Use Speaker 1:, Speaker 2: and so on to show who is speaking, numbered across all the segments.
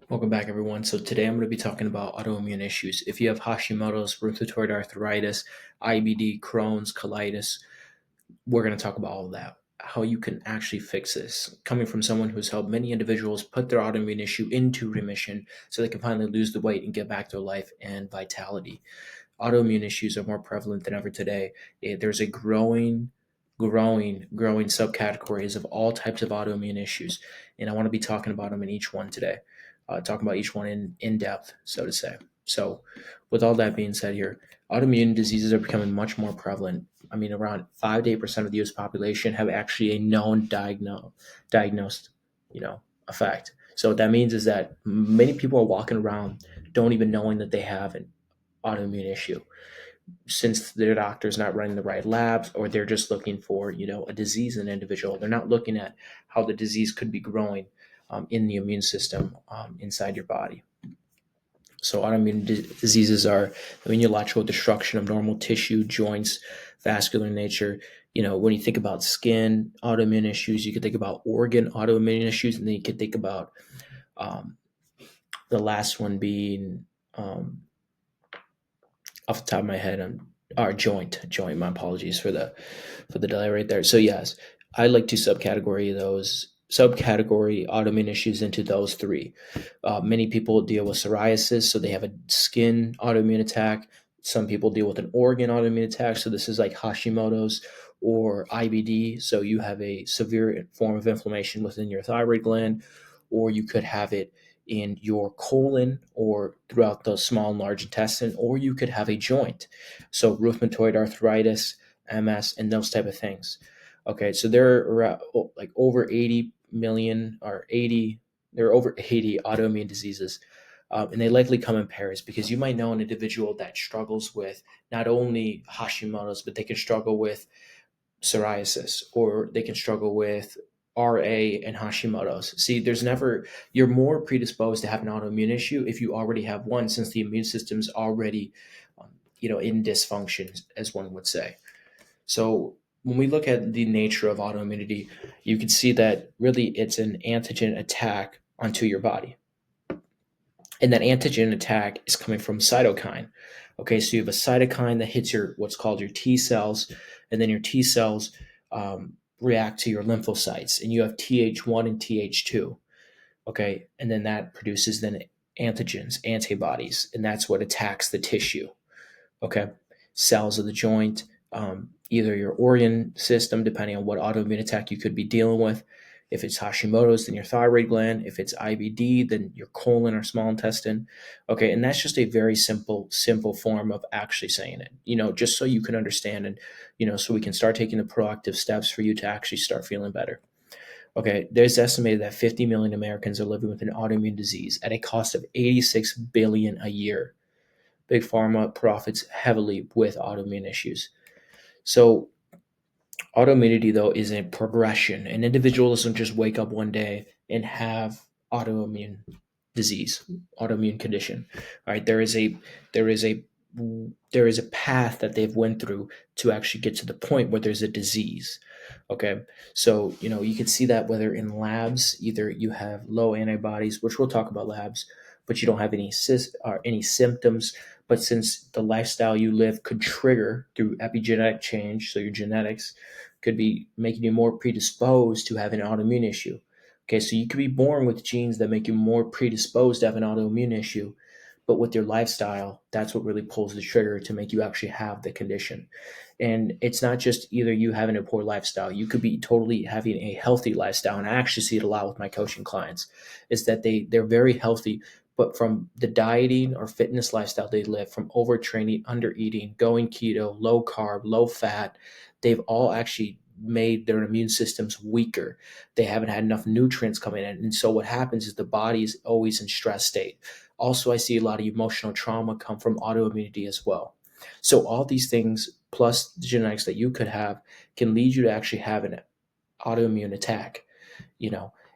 Speaker 1: Welcome back, everyone. So today I'm going to be talking about autoimmune issues. If you have Hashimoto's, rheumatoid arthritis, IBD, Crohn's, colitis, we're going to talk about all of that. How you can actually fix this. Coming from someone who's helped many individuals put their autoimmune issue into remission so they can finally lose the weight and get back to life and vitality. Autoimmune issues are more prevalent than ever today. There's a growing subcategories of all types of autoimmune issues, and I want to be talking about them in each one today. Talking about each one in depth, so to say. So, with all that being said, here, autoimmune diseases are becoming much more prevalent. I mean, around 5 to 8% of the U.S. population have actually a known diagnosed, effect. So what that means is that many people are walking around don't even knowing that they have an autoimmune issue, since their doctor's not running the right labs, or they're just looking for a disease in an individual. They're not looking at how the disease could be growing in the immune system inside your body. So autoimmune diseases are immunological destruction of normal tissue, joints, vascular nature. When you think about skin autoimmune issues, you could think about organ autoimmune issues, and then you could think about um, the last one being off the top of my head, our joint. My apologies for the delay right there. So yes, I like to subcategory autoimmune issues into those three. Many people deal with psoriasis, so they have a skin autoimmune attack. Some people deal with an organ autoimmune attack, so this is like Hashimoto's or IBD. So you have a severe form of inflammation within your thyroid gland, or you could have it in your colon or throughout the small and large intestine, or you could have a joint. So rheumatoid arthritis, MS, and those type of things. Okay, so there are like over 80 million or 80, there are over 80 autoimmune diseases. And they likely come in pairs, because you might know an individual that struggles with not only Hashimoto's, but they can struggle with psoriasis, or they can struggle with RA and Hashimoto's. See, you're more predisposed to have an autoimmune issue if you already have one, since the immune system's already, in dysfunction, as one would say. So when we look at the nature of autoimmunity, you can see that really it's an antigen attack onto your body. And that antigen attack is coming from cytokine. Okay, so you have a cytokine that hits what's called your T cells, and then your T cells react to your lymphocytes, and you have Th1 and Th2. Okay, and then that produces then antigens, antibodies, and that's what attacks the tissue. Okay, cells of the joint, either your organ system, depending on what autoimmune attack you could be dealing with. If it's Hashimoto's, then your thyroid gland. If it's IBD, then your colon or small intestine. Okay, and that's just a very simple form of actually saying it, just so you can understand, and, so we can start taking the proactive steps for you to actually start feeling better. Okay, there's estimated that 50 million Americans are living with an autoimmune disease at a cost of $86 billion a year. Big pharma profits heavily with autoimmune issues. So autoimmunity, though, is a progression. An individual doesn't just wake up one day and have autoimmune disease, autoimmune condition. All right, there is a path that they've went through to actually get to the point where there's a disease. Okay, so you can see that whether in labs, either you have low antibodies, which we'll talk about labs, but you don't have any symptoms. But since the lifestyle you live could trigger through epigenetic change, so your genetics could be making you more predisposed to have an autoimmune issue. Okay, so you could be born with genes that make you more predisposed to have an autoimmune issue, but with your lifestyle, that's what really pulls the trigger to make you actually have the condition. And it's not just either you having a poor lifestyle. You could be totally having a healthy lifestyle, and I actually see it a lot with my coaching clients, is that they're very healthy, but from the dieting or fitness lifestyle they live, from overtraining, undereating, going keto, low carb, low fat, they've all actually made their immune systems weaker. They haven't had enough nutrients coming in. And so what happens is the body is always in stress state. Also, I see a lot of emotional trauma come from autoimmunity as well. So all these things, plus the genetics that you could have, can lead you to actually have an autoimmune attack,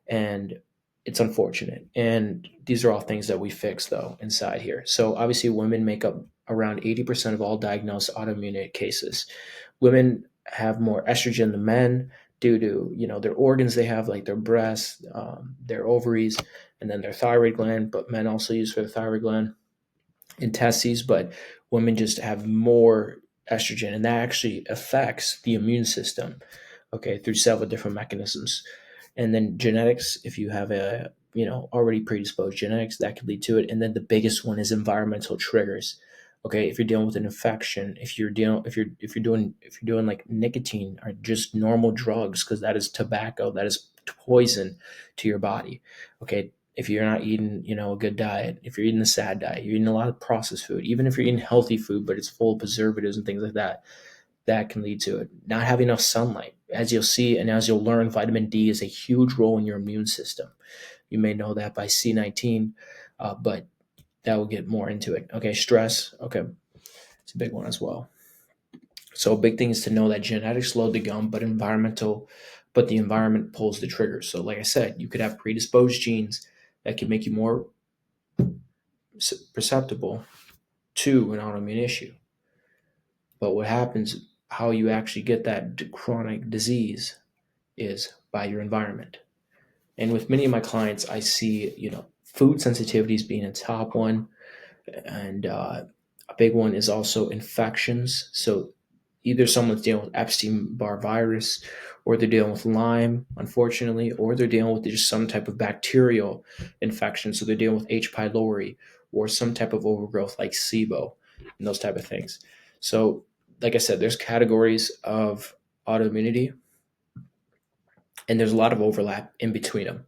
Speaker 1: and it's unfortunate. And these are all things that we fix, though, inside here. So obviously women make up around 80% of all diagnosed autoimmune cases. Women have more estrogen than men. due to, their organs they have, like their breasts, their ovaries, and then their thyroid gland. But men also use for the thyroid gland and testes, but women just have more estrogen, and that actually affects the immune system, okay, through several different mechanisms. And then genetics, if you have a, already predisposed genetics, that could lead to it. And then the biggest one is environmental triggers. Okay, if you're dealing with an infection, if you're doing like nicotine or just normal drugs, because that is tobacco, that is poison to your body. Okay, if you're not eating, a good diet, if you're eating a sad diet, you're eating a lot of processed food, even if you're eating healthy food, but it's full of preservatives and things like that, that can lead to it. Not having enough sunlight. As you'll see and as you'll learn, vitamin D is a huge role in your immune system. You may know that by C19, but that will get more into it. Okay, stress. Okay, it's a big one as well. So a big thing is to know that genetics load the gun, but the environment pulls the trigger. So like I said, you could have predisposed genes that can make you more perceptible to an autoimmune issue. But what happens, how you actually get that chronic disease is by your environment. And with many of my clients, I see, food sensitivities being a top one. And a big one is also infections. So either someone's dealing with Epstein-Barr virus, or they're dealing with Lyme, unfortunately, or they're dealing with just some type of bacterial infection. So they're dealing with H. pylori or some type of overgrowth like SIBO and those type of things. So, like I said, there's categories of autoimmunity, and there's a lot of overlap in between them.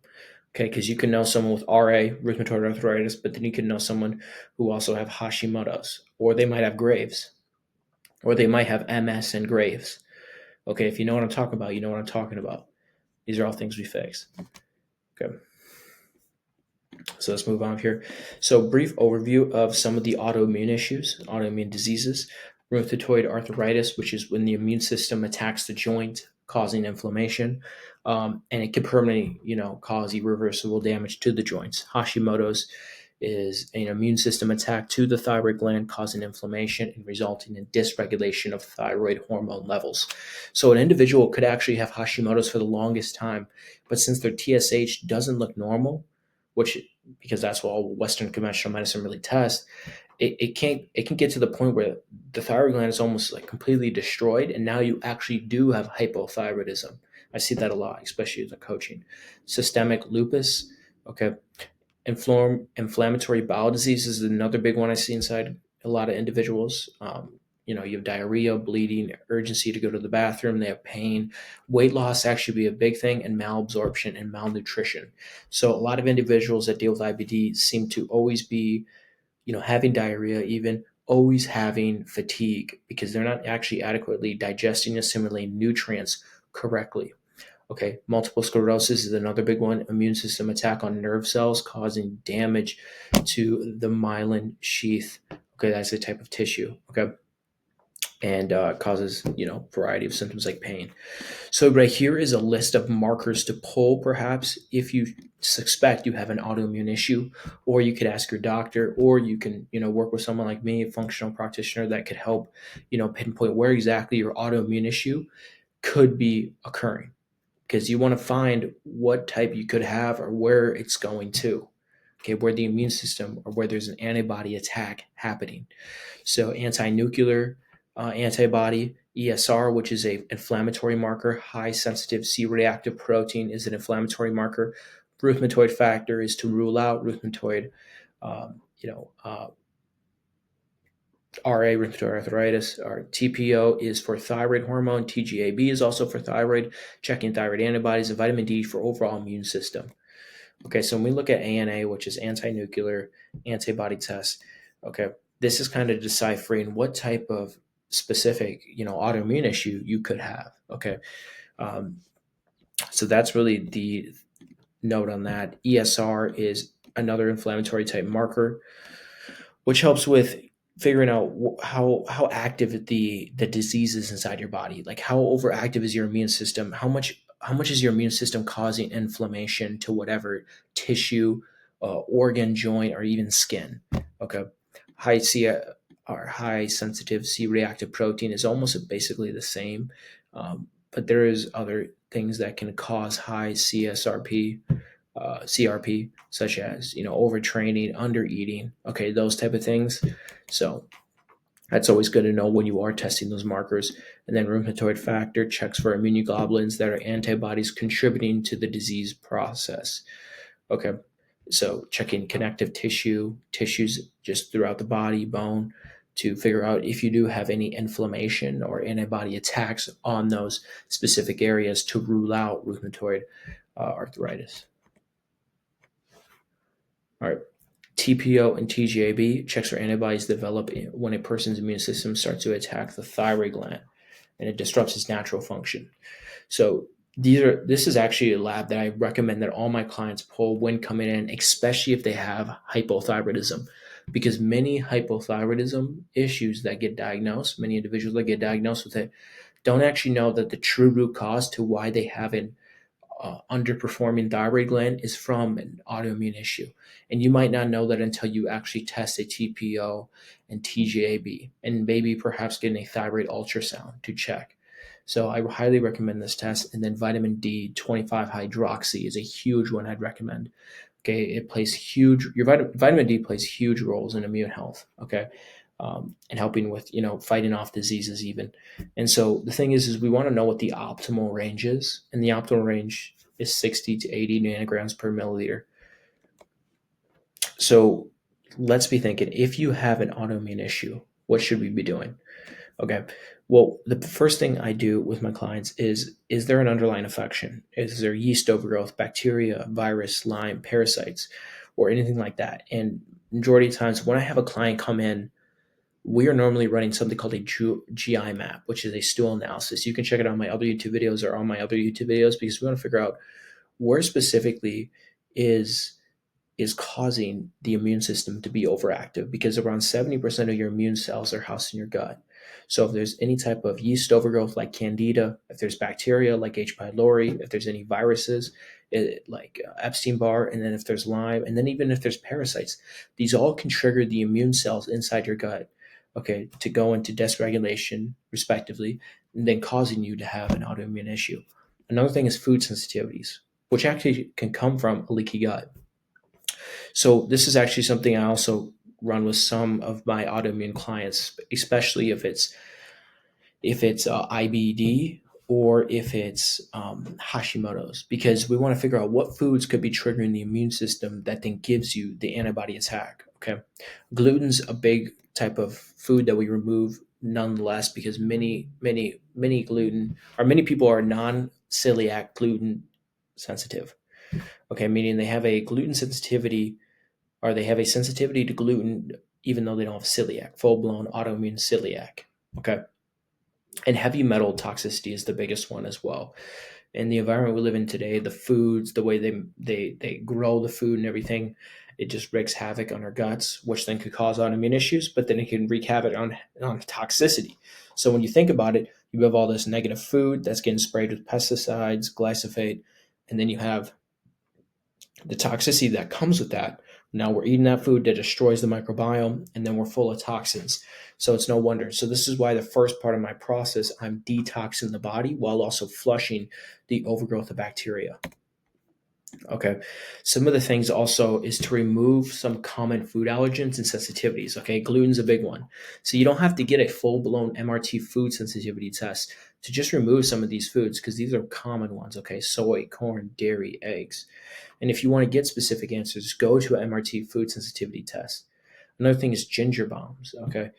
Speaker 1: Okay, because you can know someone with RA, rheumatoid arthritis, but then you can know someone who also have Hashimoto's, or they might have Graves, or they might have MS and Graves. Okay, if you know what I'm talking about, you know what I'm talking about. These are all things we fix. Okay, so let's move on here. So brief overview of some of the autoimmune issues, autoimmune diseases. Rheumatoid arthritis, which is when the immune system attacks the joint, causing inflammation, and it can permanently, cause irreversible damage to the joints. Hashimoto's is an immune system attack to the thyroid gland, causing inflammation and resulting in dysregulation of thyroid hormone levels. So an individual could actually have Hashimoto's for the longest time, but since their TSH doesn't look normal, which, because that's what all Western conventional medicine really tests, it can get to the point where the thyroid gland is almost like completely destroyed, and now you actually do have hypothyroidism. I see that a lot, especially in the coaching. Systemic lupus, okay. Inflammatory bowel disease is another big one I see inside a lot of individuals. You have diarrhea, bleeding, urgency to go to the bathroom, they have pain. Weight loss actually be a big thing, and malabsorption and malnutrition. So a lot of individuals that deal with IBD seem to always be, having diarrhea, even always having fatigue, because they're not actually adequately digesting and assimilating nutrients correctly. Okay, multiple sclerosis is another big one. Immune system attack on nerve cells, causing damage to the myelin sheath. Okay, that's a type of tissue. Okay, and causes, variety of symptoms like pain. So right here is a list of markers to pull, perhaps, if you suspect you have an autoimmune issue, or you could ask your doctor, or you can, work with someone like me, a functional practitioner, that could help, pinpoint where exactly your autoimmune issue could be occurring, because you want to find what type you could have or where it's going to. Okay, where the immune system, or where there's an antibody attack happening. So anti-nuclear antibody, ESR, which is a inflammatory marker. High sensitive C-reactive protein is an inflammatory marker. Rheumatoid factor is to rule out rheumatoid, RA, rheumatoid arthritis. Or TPO is for thyroid hormone. TGAB is also for thyroid, checking thyroid antibodies, and vitamin D for overall immune system. Okay, so when we look at ANA, which is anti-nuclear antibody test, okay, this is kind of deciphering what type of specific, autoimmune issue you could have. Okay, so that's really the note on that. ESR is another inflammatory type marker, which helps with figuring out how active the disease is inside your body. Like, how overactive is your immune system? How much is your immune system causing inflammation to whatever tissue, organ, joint, or even skin? Okay, high C or high sensitive C reactive protein is almost basically the same, but there's things that can cause high CRP, such as overtraining, undereating, okay, those type of things. So that's always good to know when you are testing those markers. And then rheumatoid factor checks for immunoglobulins that are antibodies contributing to the disease process. Okay, so checking connective tissues just throughout the body, bone, to figure out if you do have any inflammation or antibody attacks on those specific areas to rule out rheumatoid arthritis. All right. TPO and TGAB checks for antibodies develop when a person's immune system starts to attack the thyroid gland and it disrupts its natural function. So this is actually a lab that I recommend that all my clients pull when coming in, especially if they have hypothyroidism, because many hypothyroidism issues that get diagnosed, many individuals that get diagnosed with it, don't actually know that the true root cause to why they have an underperforming thyroid gland is from an autoimmune issue. And you might not know that until you actually test a TPO and TGAB and maybe perhaps getting a thyroid ultrasound to check. So I highly recommend this test. And then vitamin D 25 hydroxy is a huge one I'd recommend. Okay, it plays huge. Your vitamin D plays huge roles in immune health. Okay, and helping with fighting off diseases even. And so the thing is we want to know what the optimal range is, and the optimal range is 60 to 80 nanograms per milliliter. So let's be thinking, if you have an autoimmune issue, what should we be doing? Okay. Well, the first thing I do with my clients is there an underlying infection? Is there yeast overgrowth, bacteria, virus, Lyme, parasites, or anything like that? And majority of times when I have a client come in, we are normally running something called a GI map, which is a stool analysis. You can check it out on my other YouTube videos or on my other YouTube videos, because we want to figure out where specifically is causing the immune system to be overactive, because around 70% of your immune cells are housed in your gut. So if there's any type of yeast overgrowth like Candida, if there's bacteria like H. pylori, if there's any viruses like Epstein-Barr, and then if there's Lyme, and then even if there's parasites, these all can trigger the immune cells inside your gut, okay, to go into dysregulation respectively, and then causing you to have an autoimmune issue. Another thing is food sensitivities, which actually can come from a leaky gut. So this is actually something I also run with some of my autoimmune clients, especially if it's IBD or if it's Hashimoto's, because we want to figure out what foods could be triggering the immune system that then gives you the antibody attack. Okay, gluten's a big type of food that we remove nonetheless, because many gluten, or many people are non-celiac gluten sensitive. Okay, meaning they have a gluten sensitivity, or they have a sensitivity to gluten even though they don't have celiac, full-blown autoimmune celiac. Okay. And heavy metal toxicity is the biggest one as well. In the environment we live in today, the foods, the way they grow the food and everything, it just wreaks havoc on our guts, which then could cause autoimmune issues, but then it can wreak havoc on toxicity. So when you think about it, you have all this negative food that's getting sprayed with pesticides, glyphosate, and then you have the toxicity that comes with that. Now we're eating that food that destroys the microbiome, and then we're full of toxins. So it's no wonder. So this is why the first part of my process, I'm detoxing the body while also flushing the overgrowth of bacteria. Okay. Some of the things also is to remove some common food allergens and sensitivities. Okay. Gluten's a big one. So you don't have to get a full-blown MRT food sensitivity test to just remove some of these foods, because these are common ones. Okay. Soy, corn, dairy, eggs. And if you want to get specific answers, go to an MRT food sensitivity test. Another thing is ginger bombs. Okay.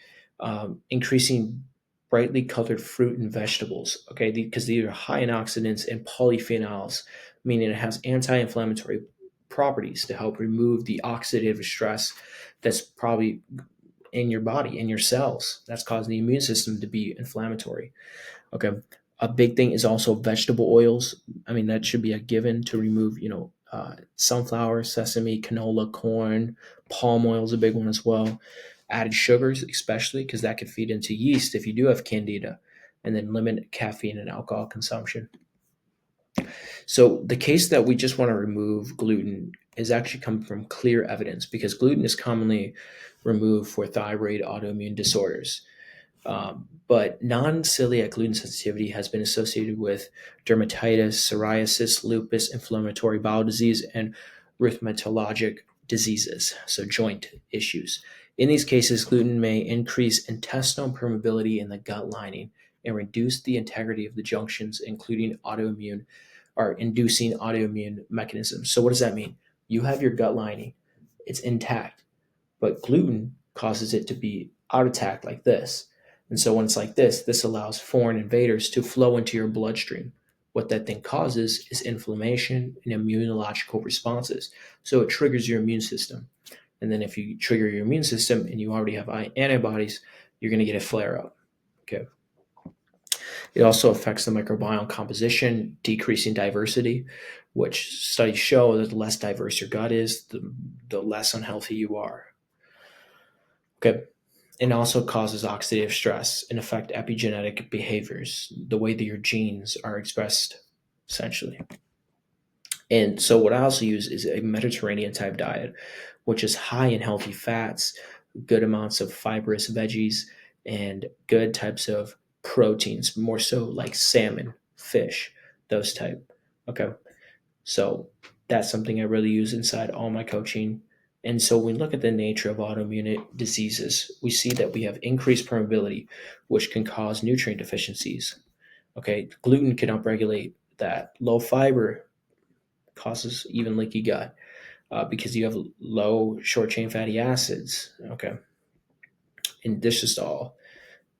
Speaker 1: Increasing brightly colored fruit and vegetables. Okay. Because these are high in oxidants and polyphenols, meaning it has anti-inflammatory properties to help remove the oxidative stress that's probably in your body, in your cells, that's causing the immune system to be inflammatory. Okay. A big thing is also vegetable oils. I mean, that should be a given to remove, sunflower, sesame, canola, corn, palm oil is a big one as well. Added sugars, especially, because that could feed into yeast if you do have candida, and then limit caffeine and alcohol consumption. So the case that we just want to remove gluten is actually coming from clear evidence, because gluten is commonly removed for thyroid autoimmune disorders. But non-celiac gluten sensitivity has been associated with dermatitis, psoriasis, lupus, inflammatory bowel disease, and rheumatologic diseases, so joint issues. In these cases, gluten may increase intestinal permeability in the gut lining and reduce the integrity of the junctions, including autoimmune or inducing autoimmune mechanisms. So, what does that mean? You have your gut lining, it's intact, but gluten causes it to be out attack like this. And so when it's like this allows foreign invaders to flow into your bloodstream. What that then causes is inflammation and immunological responses. So it triggers your immune system. And then if you trigger your immune system and you already have antibodies, you're going to get a flare up. Okay. It also affects the microbiome composition, decreasing diversity, which studies show that the less diverse your gut is, the less unhealthy you are. Okay. It also causes oxidative stress and affect epigenetic behaviors, the way that your genes are expressed, essentially. And so what I also use is a Mediterranean type diet, which is high in healthy fats, good amounts of fibrous veggies, and good types of proteins, more so like salmon, fish, those type. Okay. So that's something I really use inside all my coaching. And so when we look at the nature of autoimmune diseases, we see that we have increased permeability, which can cause nutrient deficiencies. Okay, gluten can upregulate that. Low fiber causes even leaky gut because you have low short chain fatty acids. Okay, and this is all.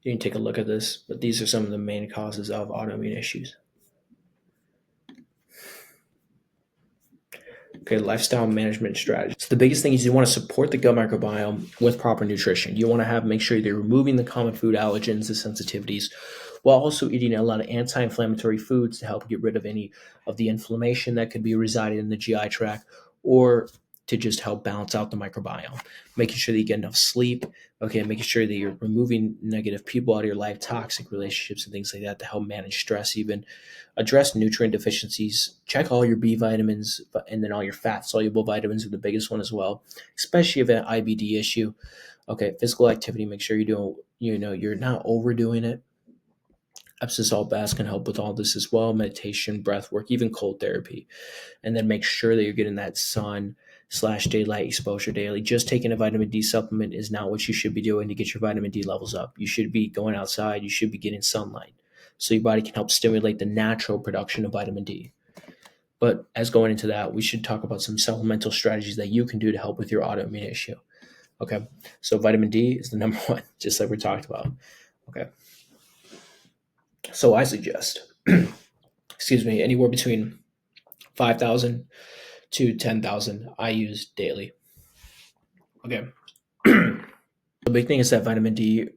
Speaker 1: You can take a look at this, but these are some of the main causes of autoimmune issues. Okay, lifestyle management strategy. So the biggest thing is you want to support the gut microbiome with proper nutrition. You want to make sure you're removing the common food allergens, the sensitivities, while also eating a lot of anti-inflammatory foods to help get rid of any of the inflammation that could be residing in the GI tract, or to just help balance out the microbiome. Making sure that you get enough sleep. Okay, making sure that you're removing negative people out of your life, toxic relationships, and things like that to help manage stress, even address nutrient deficiencies, check all your B vitamins, and then all your fat soluble vitamins are the biggest one as well, especially if you have an IBD issue. Okay, physical activity, make sure you're not overdoing it. Epsom salt baths can help with all this as well. Meditation, breath work, even cold therapy. And then make sure that you're getting that sun/daylight exposure daily. Just taking a vitamin D supplement is not what you should be doing to get your vitamin D levels up. You should be going outside. You should be getting sunlight so your body can help stimulate the natural production of vitamin D. But as going into that, we should talk about some supplemental strategies that you can do to help with your autoimmune issue. Okay, so vitamin D is the number one, just like we talked about. Okay, so I suggest, excuse me, anywhere between 5,000 to 10,000 I use daily. Okay, the big thing is that vitamin D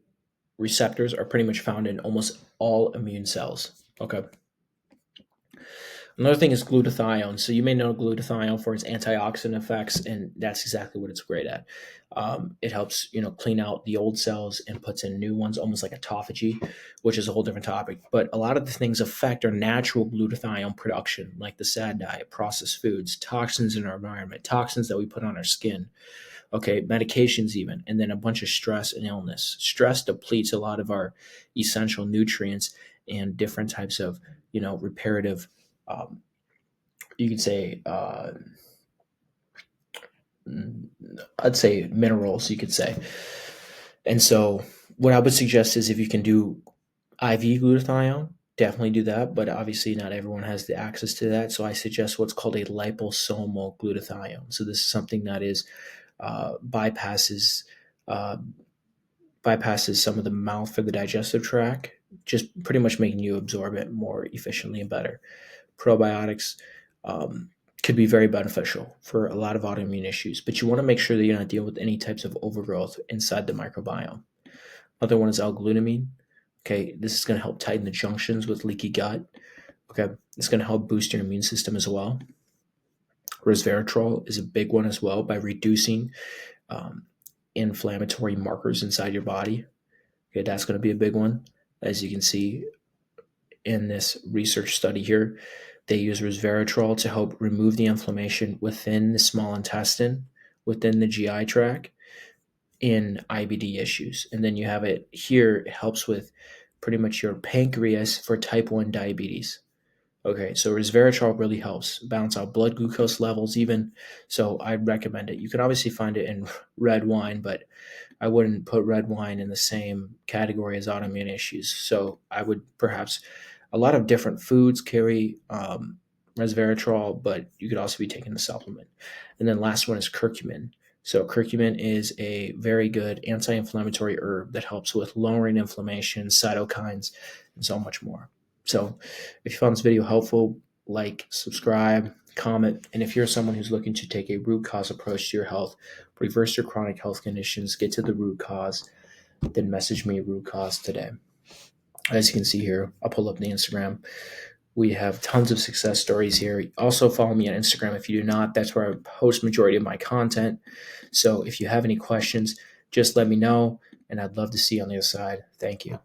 Speaker 1: receptors are pretty much found in almost all immune cells. Okay. Another thing is glutathione. So you may know glutathione for its antioxidant effects, and that's exactly what it's great at. It helps clean out the old cells and puts in new ones, almost like autophagy, which is a whole different topic. But a lot of the things affect our natural glutathione production, like the SAD diet, processed foods, toxins in our environment, toxins that we put on our skin. Okay, medications even, and then a bunch of stress and illness. Stress depletes a lot of our essential nutrients and different types of reparative, you could say, I'd say minerals, you could say. And so what I would suggest is if you can do IV glutathione, definitely do that. But obviously not everyone has the access to that. So I suggest what's called a liposomal glutathione. So this is something that is bypasses some of the mouth or the digestive tract, just pretty much making you absorb it more efficiently and better. Probiotics could be very beneficial for a lot of autoimmune issues, but you want to make sure that you're not dealing with any types of overgrowth inside the microbiome. Another one is L-glutamine. Okay, this is going to help tighten the junctions with leaky gut. Okay, it's going to help boost your immune system as well. Resveratrol is a big one as well by reducing inflammatory markers inside your body. Okay, that's going to be a big one. As you can see in this research study here, they use resveratrol to help remove the inflammation within the small intestine, within the GI tract. in IBD issues. And then you have it here, it helps with pretty much your pancreas for type 1 diabetes. Okay, so resveratrol really helps balance out blood glucose levels even. So I'd recommend it. You can obviously find it in red wine, but I wouldn't put red wine in the same category as autoimmune issues. So I would perhaps, a lot of different foods carry resveratrol, but you could also be taking the supplement. And then last one is curcumin. So curcumin is a very good anti-inflammatory herb that helps with lowering inflammation, cytokines, and so much more. So if you found this video helpful, like, subscribe, comment, and if you're someone who's looking to take a root cause approach to your health, reverse your chronic health conditions, get to the root cause, then message me root cause today. As you can see here, I'll pull up the Instagram. We have tons of success stories here. Also follow me on Instagram if you do not. That's where I post majority of my content. So if you have any questions, just let me know, and I'd love to see you on the other side. Thank you.